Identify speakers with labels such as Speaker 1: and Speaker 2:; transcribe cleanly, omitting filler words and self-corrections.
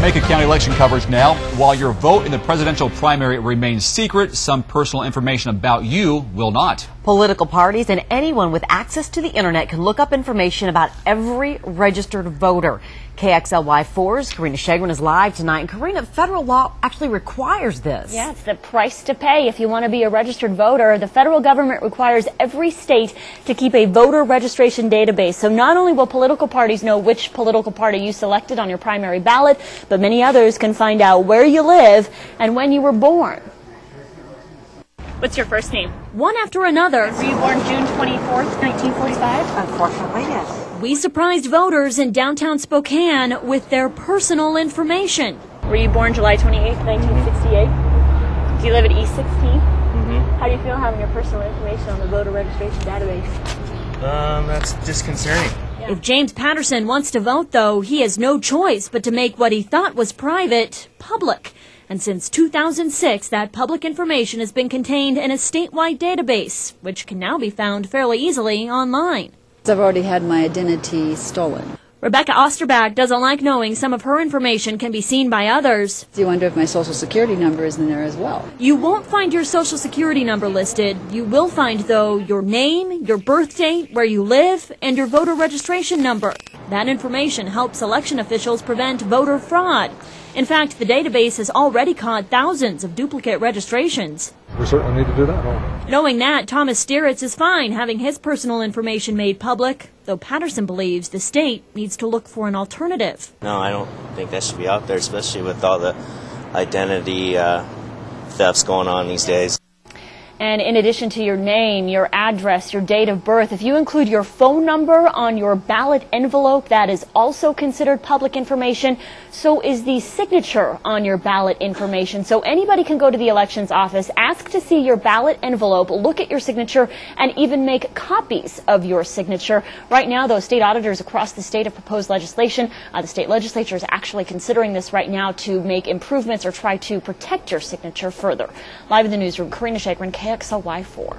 Speaker 1: Macon County election coverage now. While your vote in the presidential primary remains secret, some personal information about you will not.
Speaker 2: Political parties and anyone with access to the internet can look up information about every registered voter. KXLY4's Karina Shagren is live tonight. And Karina, federal law actually requires this.
Speaker 3: Yeah, it's the price to pay if you want to be a registered voter. The federal government requires every state to keep a voter registration database. So not only will political parties know which political party you selected on your primary ballot, but many others can find out where you live and when you were born. What's your first name? One after another. Were you born June 24th, 1945?
Speaker 2: Unfortunately, yes.
Speaker 3: We surprised voters in downtown Spokane with their personal information. Were you born July 28th, 1968? Do you live at E16?
Speaker 4: Mm-hmm.
Speaker 3: How do you feel having your personal information on the voter registration database?
Speaker 4: That's disconcerting.
Speaker 3: Yeah. If James Patterson wants to vote, though, he has no choice but to make what he thought was private public. And since 2006, that public information has been contained in a statewide database, which can now be found fairly easily online.
Speaker 5: I've already had my identity stolen.
Speaker 3: Rebecca Osterbach doesn't like knowing some of her information can be seen by others.
Speaker 5: You wonder if my social security number is in there as well.
Speaker 3: You won't find your social security number listed. You will find, though, your name, your birth date, where you live, and your voter registration number. That information helps election officials prevent voter fraud. In fact, the database has already caught thousands of duplicate registrations.
Speaker 6: We certainly need to do that, don't we?
Speaker 3: Knowing that, Thomas Stieritz is fine having his personal information made public, though Patterson believes the state needs to look for an alternative.
Speaker 7: No, I don't think that should be out there, especially with all the identity thefts going on these days.
Speaker 3: And in addition to your name, your address, your date of birth, if you include your phone number on your ballot envelope, that is also considered public information. So is the signature on your ballot information. So anybody can go to the elections office, ask to see your ballot envelope, look at your signature, and even make copies of your signature. Right now, though, state auditors across the state have proposed legislation. The state legislature is actually considering this right now to make improvements or try to protect your signature further. Live in the newsroom, Karina Shagren, KXLY4.